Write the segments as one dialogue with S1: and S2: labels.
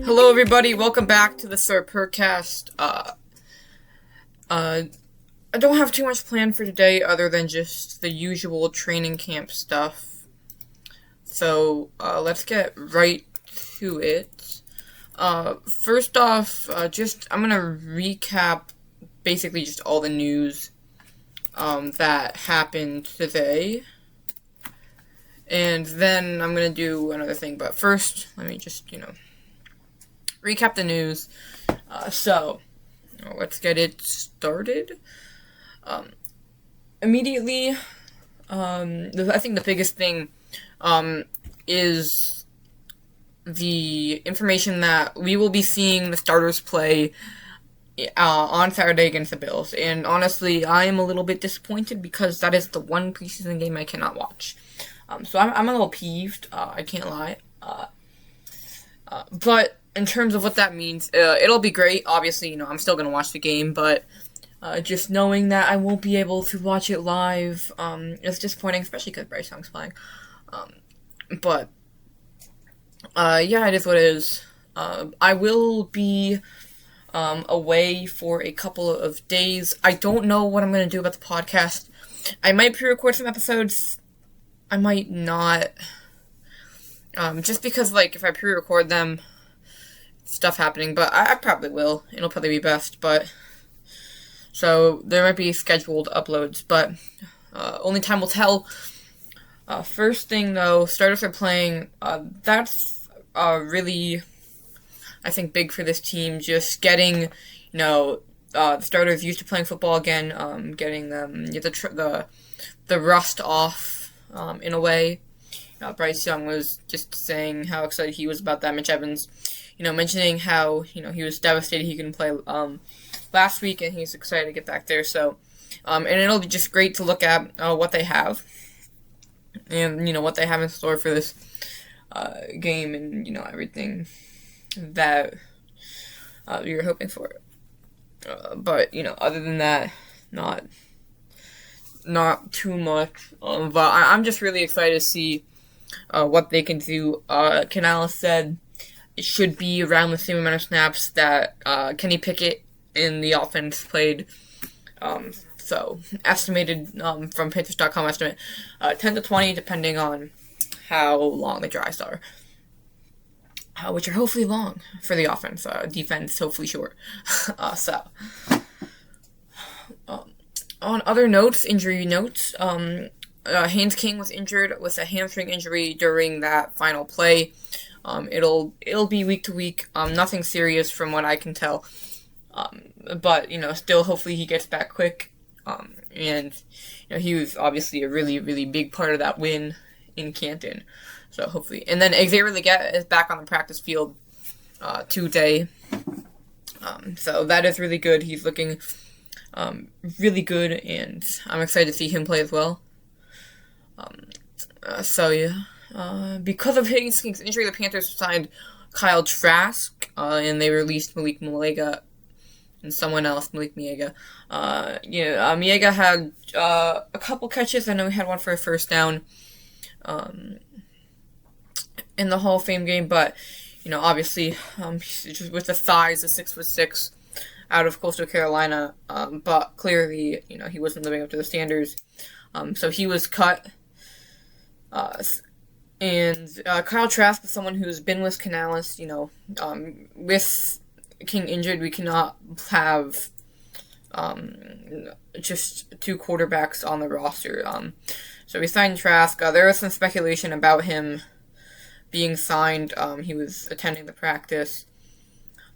S1: Hello, everybody. Welcome back to the Purrcast. I don't have too much planned for today other than just the usual training camp stuff. So, let's get right to it. First off, I'm gonna recap basically just all the news, that happened today. And then I'm gonna do another thing, but first, let me just, recap the news. So, let's get it started. Immediately, I think the biggest thing, is the information that we will be seeing the starters play, on Saturday against the Bills. And honestly, I am a little bit disappointed because that is the one preseason game I cannot watch. So I'm a little peeved, I can't lie. But in terms of what that means, it'll be great. Obviously, I'm still going to watch the game, but just knowing that I won't be able to watch it live is disappointing, especially because Bryce Young's playing. But yeah, it is what it is. I will be away for a couple of days. I don't know what I'm going to do about the podcast. I might pre-record some episodes. I might not. Just because, if I pre-record them, stuff happening, but I probably will. It'll probably be best, but so there might be scheduled uploads, but only time will tell. First thing though, starters are playing. That's really, I think, big for this team. Just getting, the starters used to playing football again. Getting them the rust off, in a way. Bryce Young was just saying how excited he was about that. Mitch Evans, mentioning how, he was devastated he couldn't play last week, and he's excited to get back there. So, and it'll be just great to look at what they have, and, what they have in store for this game, and, everything that you're hoping for. But, other than that, not too much. But I'm just really excited to see what they can do. Canales said it should be around the same amount of snaps that Kenny Pickett in the offense played. So, estimated from Panthers.com estimate, 10 to 20, depending on how long the drives are. Which are hopefully long for the offense. Defense, hopefully short. On other notes, injury notes, Haynes King was injured with a hamstring injury during that final play. It'll be week to week. Nothing serious from what I can tell. But still, hopefully he gets back quick. And he was obviously a really, really big part of that win in Canton. So hopefully, and then Xavier Legette is back on the practice field today. So that is really good. He's looking really good, and I'm excited to see him play as well. Because of Haynes King's injury, the Panthers signed Kyle Trask, and they released Malik Miega and someone else, Malik Miega. Miega had a couple catches. I know he had one for a first down in the Hall of Fame game, but obviously, just with the size of 6'6", out of Coastal Carolina, but clearly, he wasn't living up to the standards. So he was cut. And Kyle Trask is someone who's been with Canales. With King injured, we cannot have just two quarterbacks on the roster. So we signed Trask. There was some speculation about him being signed. He was attending the practice.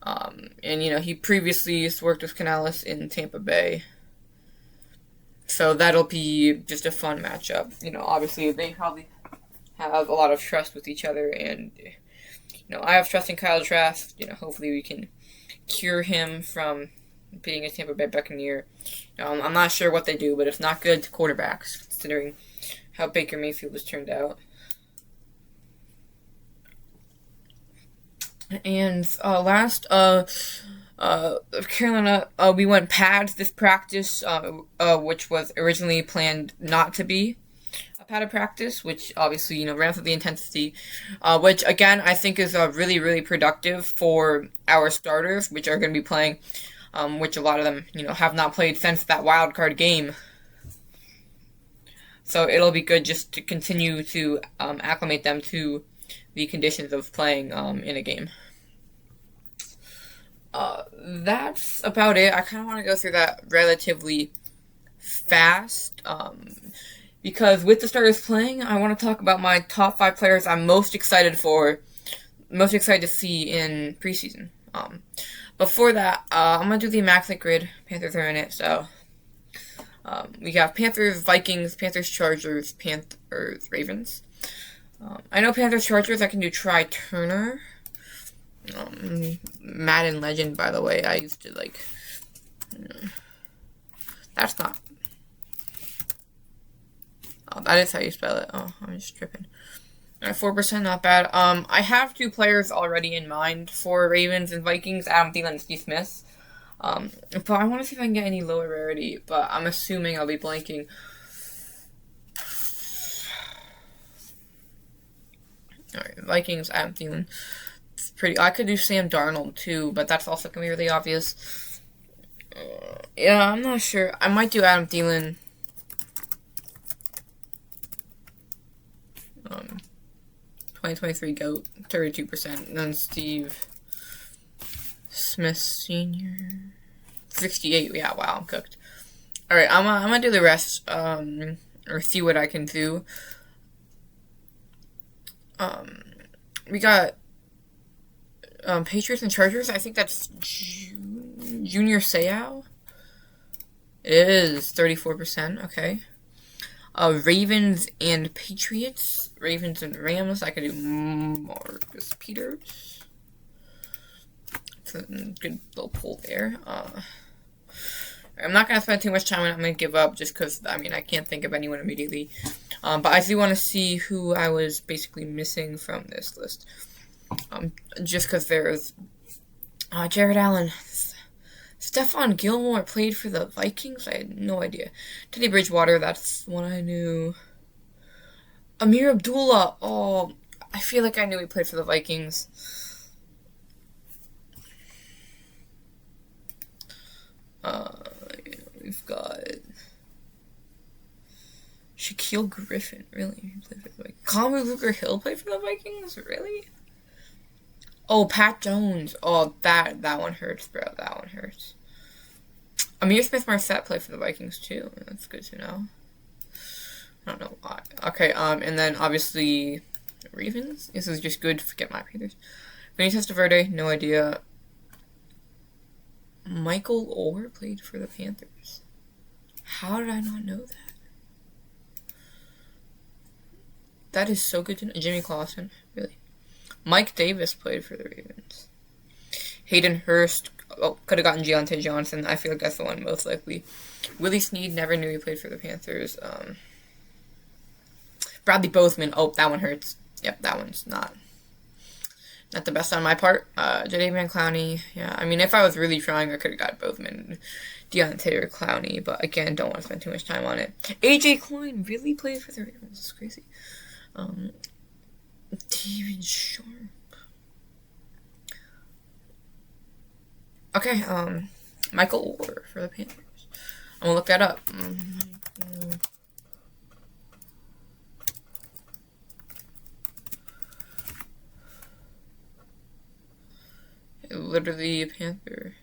S1: And, he previously worked with Canales in Tampa Bay. So that'll be just a fun matchup. Obviously they probably have a lot of trust with each other. And, I have trust in Kyle Trask. Hopefully we can cure him from being a Tampa Bay Buccaneer. I'm not sure what they do, but it's not good to quarterbacks, considering how Baker Mayfield has turned out. And last, Carolina, we went pads this practice, which was originally planned not to be a padded practice, which obviously, ramps up the intensity, which again, I think is really, really productive for our starters, which are going to be playing, which a lot of them, have not played since that wild card game. So it'll be good just to continue to acclimate them to the conditions of playing in a game. That's about it. I kind of want to go through that relatively fast, because with the starters playing, I want to talk about my top 5 players I'm most excited to see in preseason. Before that, I'm going to do the Immaculate Grid. Panthers are in it, so we got Panthers, Vikings, Panthers, Chargers, Panthers, Ravens. I know Panthers, Chargers, I can do Try Turner. Madden legend, by the way. I used to, that's not... Oh, that is how you spell it. Oh, I'm just tripping. Alright, 4%, not bad. I have 2 players already in mind for Ravens and Vikings, Adam Thielen and Steve Smith. But I want to see if I can get any lower rarity, but I'm assuming I'll be blanking. Alright, Vikings, Adam Thielen. It's pretty... I could do Sam Darnold, too, but that's also going to be really obvious. Yeah, I'm not sure. I might do Adam Thielen. 2023 GOAT, 32%. And then Steve Smith Sr. 68. Yeah, wow, I'm cooked. Alright, I'm gonna do the rest, or see what I can do. We got Patriots and Chargers. I think that's Junior Seau. It is 34%. Okay. Ravens and Patriots. Ravens and Rams. I could do Marcus Peters. It's a good little pull there. I'm not going to spend too much time on it. I'm going to give up just because, I can't think of anyone immediately. But I do want to see who I was basically missing from this list. Just because there's Jared Allen. Stephon Gilmore played for the Vikings? I had no idea. Teddy Bridgewater, that's one I knew. Amir Abdullah. Oh, I feel like I knew he played for the Vikings. We've got Shaquille Griffin. Really? He played for the Vikings. Conway Luker Hill played for the Vikings? Really? Oh, Pat Jones. Oh, that one hurts, bro. That one hurts. Amir Smith-Marset played for the Vikings, too. That's good to know. I don't know why. Okay, and then, obviously, Ravens. This is just good to forget my Panthers. Vinny Testaverde, no idea. Michael Orr played for the Panthers. How did I not know that? That is so good to know. Jimmy Clausen, really. Mike Davis played for the Ravens. Hayden Hurst, could have gotten Deontay Johnson. I feel like that's the one most likely. Willie Snead, never knew he played for the Panthers. Bradley Bothman, that one hurts. Yep, that one's not the best on my part. Jadeveon Clowney, yeah. If I was really trying, I could have got Bothman, Deontay, or Clowney, but again, don't want to spend too much time on it. AJ Klein really played for the Ravens. It's crazy. David Sharp. Okay, Michael Orr for the Panthers. I'm gonna look that up. Literally a Panther.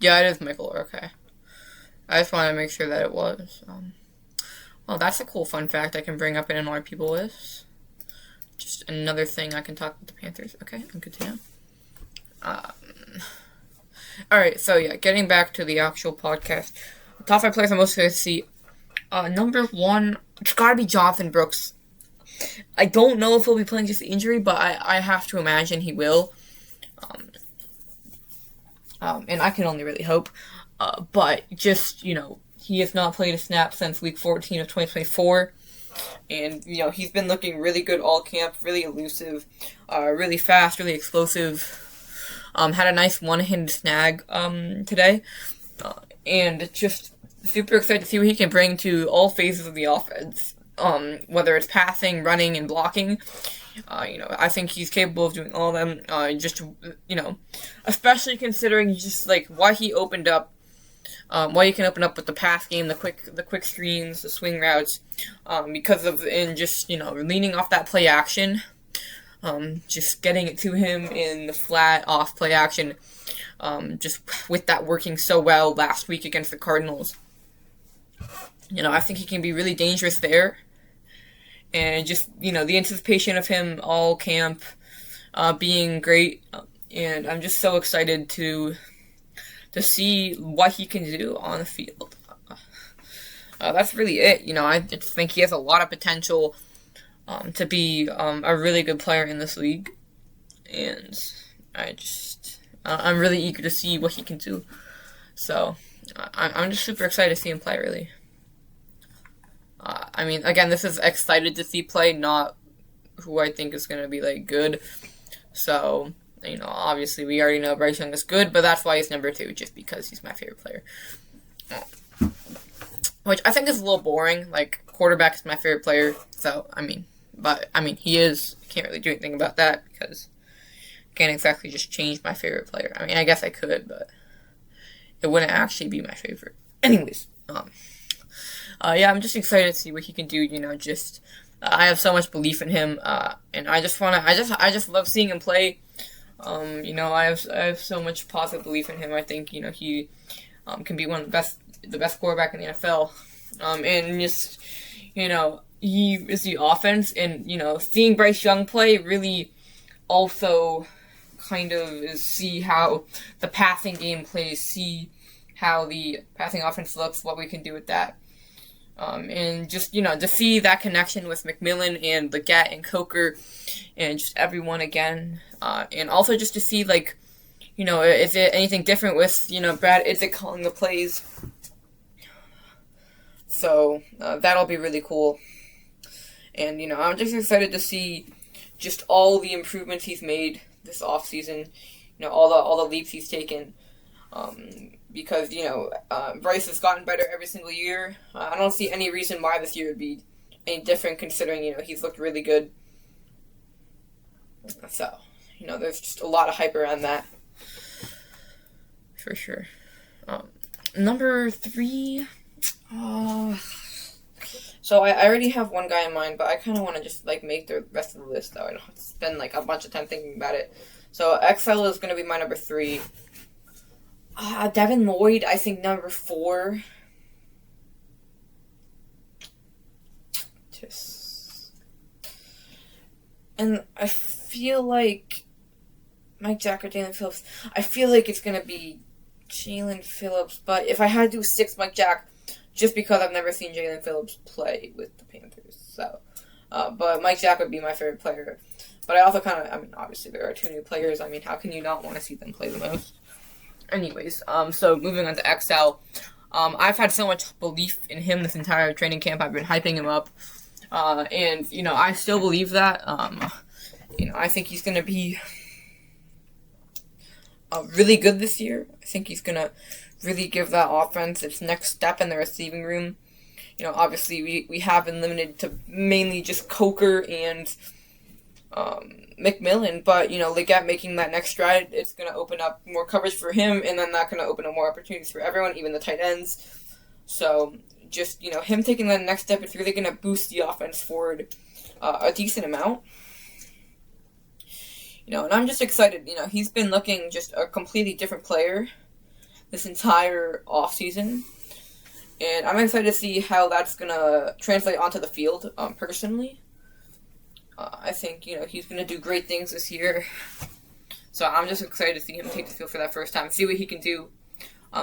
S1: Yeah, it is Michael Orr, okay. I just wanted to make sure that it was. Well, that's a cool fun fact I can bring up in another people list. Just another thing I can talk about the Panthers. Okay, good to know. Alright, so yeah, getting back to the actual podcast. Top 5 players I'm most going to see. Number 1, it's got to be Jonathan Brooks. I don't know if he'll be playing just the injury, but I have to imagine he will. And I can only really hope. But just, he has not played a snap since week 14 of 2024. And, he's been looking really good all camp, really elusive, really fast, really explosive. Had a nice one-handed snag today. And just super excited to see what he can bring to all phases of the offense. Whether it's passing, running, and blocking. I think he's capable of doing all of them. Especially considering just like why he opened up, why you can open up with the pass game, the quick screens, the swing routes, because of leaning off that play action, just getting it to him in the flat off play action, just with that working so well last week against the Cardinals. I think he can be really dangerous there. And just, the anticipation of him all camp being great. And I'm just so excited to see what he can do on the field. That's really it. I just think he has a lot of potential to be a really good player in this league. And I'm really eager to see what he can do. So, I'm just super excited to see him play, really. Again, this is excited to see play, not who I think is going to be, good. So, obviously we already know Bryce Young is good, but that's why he's number 2, just because he's my favorite player. Which I think is a little boring. Quarterback is my favorite player, so, he is. Can't really do anything about that, because I can't exactly just change my favorite player. I guess I could, but it wouldn't actually be my favorite. Anyways, I'm just excited to see what he can do. I have so much belief in him, and I just love seeing him play. I have so much positive belief in him. I think he can be one of the best quarterback in the NFL. And just he is the offense, and seeing Bryce Young play really also kind of is see how the passing game plays, see how the passing offense looks, what we can do with that. And just, to see that connection with McMillan and Leggett and Coker and just everyone again. And also just to see, is it anything different with, Brad Idzik calling the plays. So, that'll be really cool. And, I'm just excited to see just all the improvements he's made this offseason. All the leaps he's taken. Because, Bryce has gotten better every single year. I don't see any reason why this year would be any different, considering, he's looked really good. So, there's just a lot of hype around that. For sure. Number 3. So I already have one guy in mind, but I kind of want to just, make the rest of the list, though. I don't have to spend, a bunch of time thinking about it. So, XL is going to be my number 3. Devin Lloyd, I think number 4. And I feel like Mike Jack or Jalen Phillips. I feel like it's going to be Jalen Phillips, but if I had to do 6, Mike Jack, just because I've never seen Jalen Phillips play with the Panthers. So, but Mike Jack would be my favorite player. But I also obviously there are 2 new players. How can you not want to see them play the most? Anyways, so moving on to XL, I've had so much belief in him this entire training camp. I've been hyping him up, and I still believe that. I think he's gonna be really good this year. I think he's gonna really give that offense its next step in the receiving room. Obviously we have been limited to mainly just Coker and McMillan, but Leggett making that next stride, it's going to open up more coverage for him, and then that's going to open up more opportunities for everyone, even the tight ends. So just him taking that next step, it's really going to boost the offense forward a decent amount. And I'm just excited. He's been looking just a completely different player this entire offseason, and I'm excited to see how that's going to translate onto the field, personally. I think, he's going to do great things this year. So I'm just excited to see him take the field for that first time, see what he can do,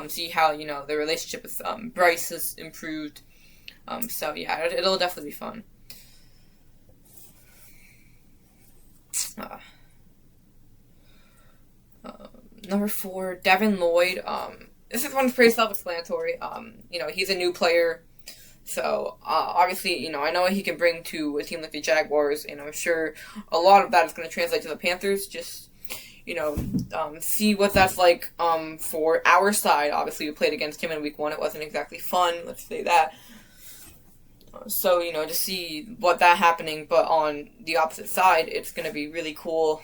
S1: see how, the relationship with Bryce has improved. It'll definitely be fun. Number 4, Devin Lloyd this one's pretty self-explanatory. He's a new player, so obviously, I know what he can bring to a team like the Jaguars, and I'm sure a lot of that is going to translate to the Panthers. Just see what that's like for our side. Obviously, we played against him in week 1. It wasn't exactly fun, let's say that. So, to see what that happening, but on the opposite side, it's going to be really cool.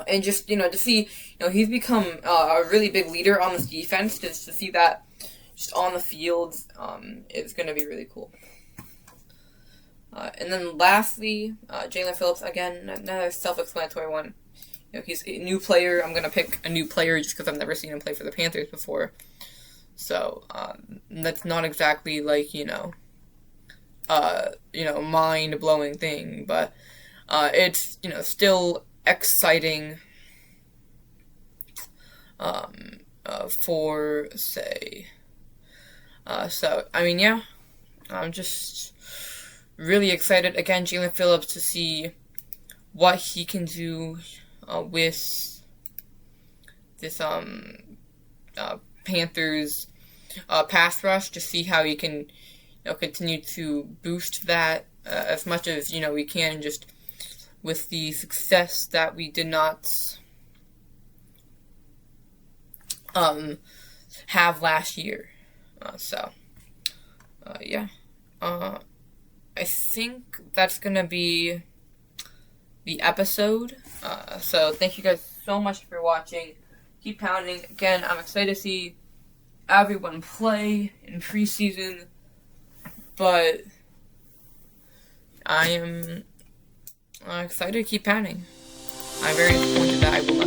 S1: And just, to see, he's become a really big leader on this defense. Just to see that just on the field, it's going to be really cool. And then lastly, Jalen Phillips, again, another self-explanatory one. He's a new player. I'm going to pick a new player just because I've never seen him play for the Panthers before. So, that's not exactly like, mind-blowing thing, but it's, still exciting for, say, I'm just really excited, again, Jalen Phillips, to see what he can do with this Panthers pass rush, to see how he can continue to boost that as much as we can, just with the success that we did not have last year. I think that's gonna be the episode. So thank you guys so much for watching. Keep pounding. Again, I'm excited to see everyone play in preseason, but I am excited to keep pounding. I'm very disappointed that I will not